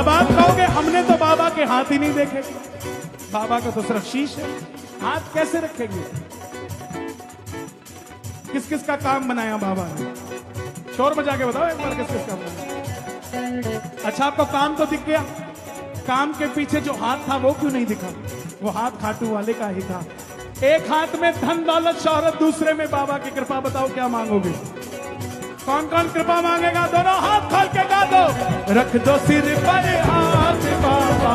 बात कहोगे हमने तो बाबा के हाथ ही नहीं देखे। बाबा का तो सिर्फ शीश है, हाथ कैसे रखेंगे? किस किस का काम बनाया बाबा ने? शोर मचा के बताओ एक बार किस किस काम बनाया। अच्छा आपको काम तो दिख गया, काम के पीछे जो हाथ था वो क्यों नहीं दिखा? वो हाथ खाटू वाले का ही था। एक हाथ में धन दौलत शौहरत, दूसरे में बाबा की कृपा। बताओ क्या मांगोगे? कौन कौन कृपा मांगेगा? दोनों हाथ खोल के गा दो। रख दो सिर पर हाथ बाबा,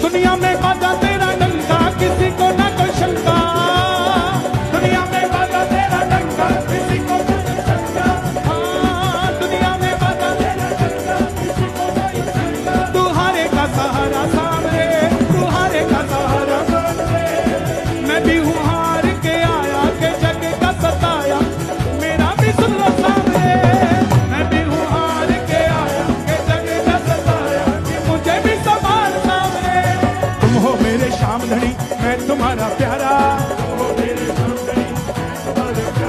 दुनिया में बाजा तेरा डंका, किसी को ना कोई शंका। दुनिया में बाजा तेरा डंका, किसी को ना कोई शंका। हाँ, दुनिया में बाजा तेरा डंका, किसी को कोई शंका। तू हारे का सहारा सामने, तू हारे का सहारा सामने। मैं भी हूँ हार के आया, के जग का सताया, मेरा भी सुन लो सामने। मैं भी हूँ हार के आया, के जग का सताया, मुझे भी संभाल सामने। तुम हो मेरे शाम धनी, मैं तुम्हारा प्यारा।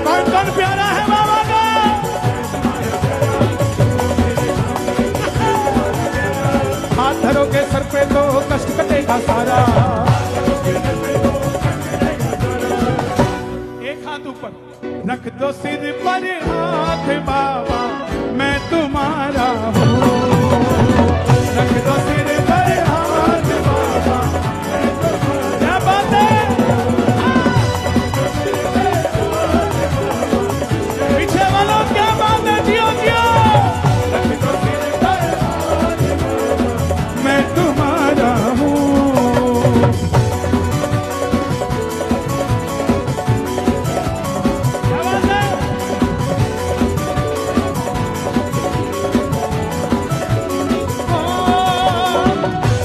कौन कौन प्यारा है बाबा का? हाथ धरोगे सर पे तो कष्ट कटेगा सारा। एक हाथ ऊपर, रख दो सिर पर हाथ बाबा, मैं तुम्हारा हूँ। रख दो सिर पर हाथ बाबा, मैं तुम्हारा। क्या बात है? पीछे वालों क्या बात है? जियो जियो। रख दो सिर पर हाथ बाबा, मैं तुम्हारा हूँ। क्या बात है?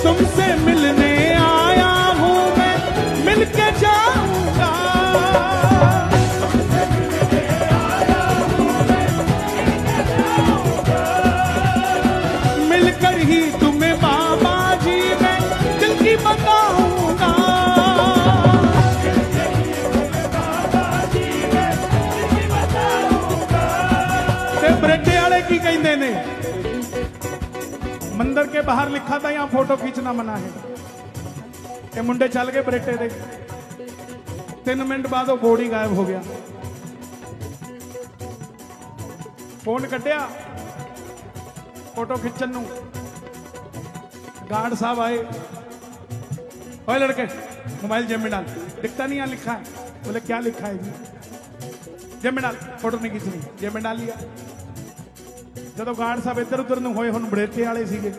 तुमसे मिलने आया हूँ मैं, मिलके जाऊंगा। मिलकर ही तुम्हें बाबा जी मैं दिल की बताऊंगा। ते बरेटे वाले की कहते ने, मंदिर के बाहर लिखा था यहाँ फोटो खींचना मना है। ये मुंडे चल गए बरेटे दे, 3 मिनट बाद वो बोर्ड ही गायब हो गया। फोन कटिया फोटो खिंचन नू, गार्ड साहब आए। ओए लड़के मोबाइल जेब में डाल, दिखता नहीं यहाँ लिखा है। बोले क्या लिखा है जी? जेब में डाल, फोटो नहीं खींचनी। जेब में डाल लिया। ਜਦੋਂ ਗਾਰਡ ਸਾਹਿਬ ਇੱਧਰ ਉੱਧਰ ਨੂੰ ਹੋਏ, ਹੁਣ ਬੜੇਟੇ ਵਾਲੇ ਸੀਗੇ,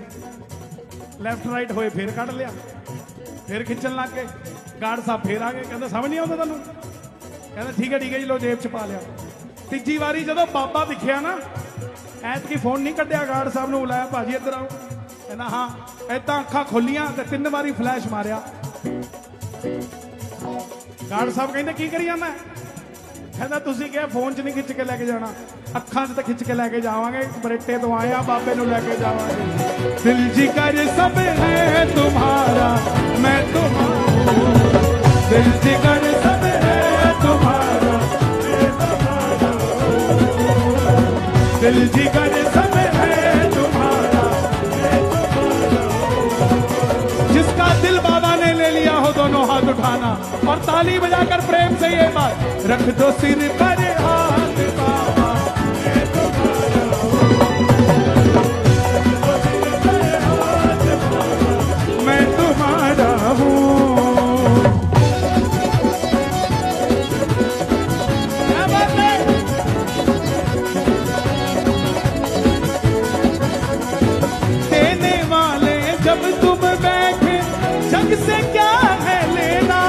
ਲੈਫਟ ਰਾਈਟ ਹੋਏ, ਫੇਰ ਕੱਢ ਲਿਆ, ਫੇਰ ਖਿੱਚਣ ਲੱਗ ਗਏ। ਗਾਰਡ ਸਾਹਿਬ ਫੇਰ ਆ ਗਏ, ਕਹਿੰਦੇ ਸਮਝ ਨਹੀਂ ਆਉਂਦਾ ਤੁਹਾਨੂੰ? ਕਹਿੰਦਾ ਠੀਕ ਹੈ ਜੀ, ਲੋ ਜੇਬ 'ਚ ਪਾ ਲਿਆ। ਤੀਜੀ ਵਾਰੀ ਜਦੋਂ ਬਾਬਾ ਦਿਖਿਆ ਨਾ, ਐਤਕੀ ਫੋਨ ਨਹੀਂ ਕੱਢਿਆ, ਗਾਰਡ ਸਾਹਿਬ ਨੂੰ ਬੁਲਾਇਆ, ਭਾਜੀ ਇੱਧਰ ਆਓ। ਕਹਿੰਦਾ ਹਾਂ। ਏਦਾਂ ਅੱਖਾਂ ਖੋਲੀਆਂ ਤੇ 3 ਵਾਰੀ ਫਲੈਸ਼ ਮਾਰਿਆ। ਗਾਰਡ ਸਾਹਿਬ ਕਹਿੰਦੇ ਕੀ ਕਰੀ ਜਾਂਦਾ? ਕਹਿੰਦਾ ਤੁਸੀਂ ਕਿਹਾ ਫੋਨ 'ਚ ਨਹੀਂ ਖਿੱਚ ਕੇ ਲੈ ਕੇ ਜਾਣਾ, ਅੱਖਾਂ 'ਚ ਤਾਂ ਖਿੱਚ ਕੇ ਲੈ ਕੇ ਜਾਵਾਂਗੇ। ਬਰੇਟੇ ਤੋਂ ਆਏ ਆ, ਬਾਬੇ ਨੂੰ ਲੈ ਕੇ ਜਾਵਾਂਗੇ। ਦਿਲ ਜਿਗਰ ਸਭ ਹੈ तुम्हारा, मैं तुम्हारा। दिल जिगर सब है तुम्हारा, मैं तुम्हारा। दिल जिगर सब है तुम्हारा, मैं तुम्हारा। जिसका दिल बाबा ने ले लिया हो, दोनों हाथ उठाना और ताली बजाकर प्रेम से ये बात, रख दो सिर पर हाथ बाबा, मैं तुम्हारा हूँ। मैं तुम्हारा हूँ। क्या बात है? देने वाले जब तुम बैठे, जग से क्या है लेना।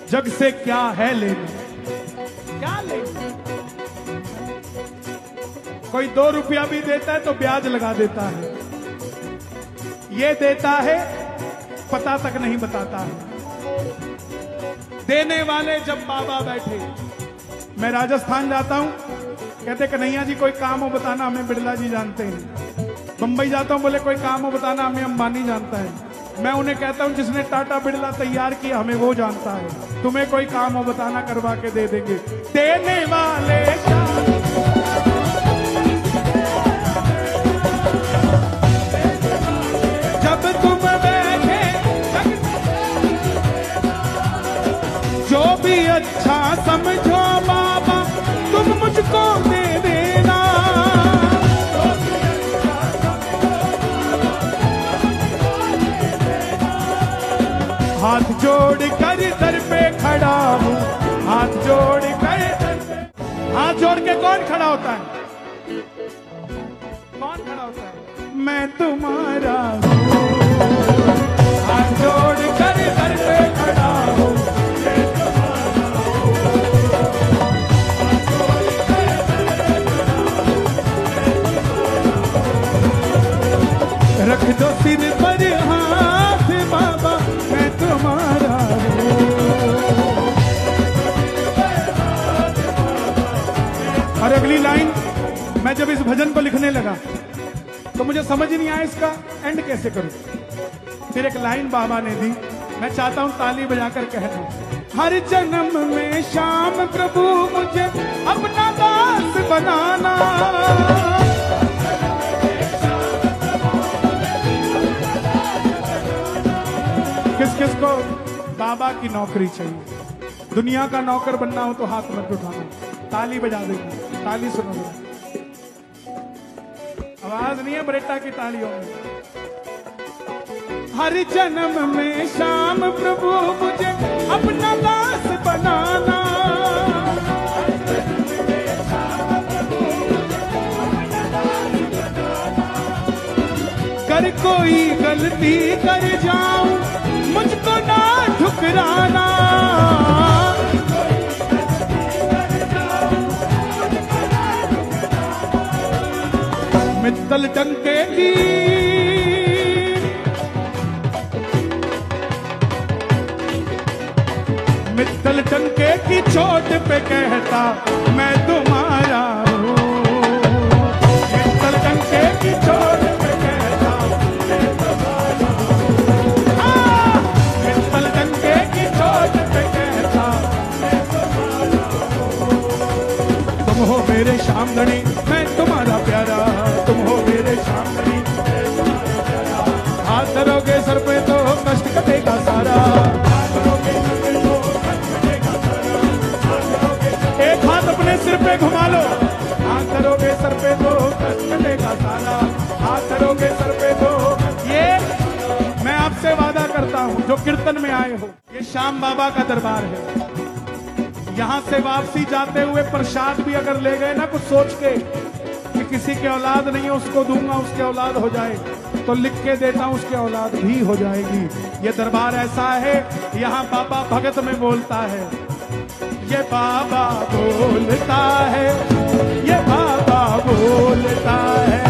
जग से क्या है लेना, क्या लेना? कोई 2 रुपया भी देता है तो ब्याज लगा देता है। ये देता है पता तक नहीं बताता है। देने वाले जब बाबा बैठे, मैं राजस्थान जाता हूं, कहते कन्हैया जी कोई काम हो बताना, हमें बिरला जी जानते हैं। बंबई जाता हूं, बोले कोई काम हो बताना, हमें अंबानी जानता है। मैं उन्हें कहता हूं जिसने टाटा बिरला तैयार किया हमें वो जानता है। तुम्हें कोई काम हो बताना, करवा के दे देंगे। देने वाले जब तुम बैठे, जो भी अच्छा समझो बाबा तुम मुझको दे देना। हाथ जोड़ कर दर पे खड़ा हूँ, हाथ जोड़ कर दर पे। हाथ जोड़ के कौन खड़ा होता है? कौन खड़ा होता है? मैं तुम्हारा हूँ। हाथ जोड़ कर दर पे खड़ा हूँ, रख दो सिर पर हाथ बाबा मैं तुम्हारा हूँ। और अगली लाइन, मैं जब इस भजन को लिखने लगा तो मुझे समझ नहीं आया इसका एंड कैसे करूं। फिर एक लाइन बाबा ने दी, मैं चाहता हूं ताली बजाकर कहना। हर जन्म में श्याम प्रभु मुझे अपना दास बनाना। किस किस को बाबा की नौकरी चाहिए? दुनिया का नौकर बनना हो तो हाथ मत उठाना, ताली बजा देना। ताली सुनो, आवाज नहीं है बरेटा की तालियों में। हर जन्म में श्याम प्रभु मुझे अपना दास बनाना। कर कोई गलती कर जाऊं मुझको ना ठुकराना। मित्तल डंके की मित्तल डंके की चोट पे कहता मैं तुम्हारा हूँ। मित्तल डंके की चोट पे कहता मैं तुम्हारा हूँ। मित्तल डंके की चोट पे कहता मैं तुम्हारा हूँ। तुम हो मेरे श्याम धनी मैं तुम्हारा प्यारा, तुम हो मेरे श्याम धनी मैं तुम्हारा प्यारा। हाथ धरोगे सर पे तो कष्ट कटेगा सारा। एक हाथ अपने सिर पे घुमा लो, हाथ धरोगे सर पे तो कष्ट कटेगा सारा। हाथ धरोगे सर पे तो। ये मैं आपसे वादा करता हूँ जो कीर्तन में आए हो, ये श्याम बाबा का दरबार है। यहाँ से वापसी जाते हुए प्रसाद भी अगर ले गए ना कुछ सोच के कि किसी के औलाद नहीं है उसको दूंगा उसके औलाद हो जाए, तो लिख के देता हूँ उसके औलाद भी हो जाएगी। ये दरबार ऐसा है, यहाँ बाबा भगत में बोलता है। ये बाबा बोलता है, ये बाबा बोलता है।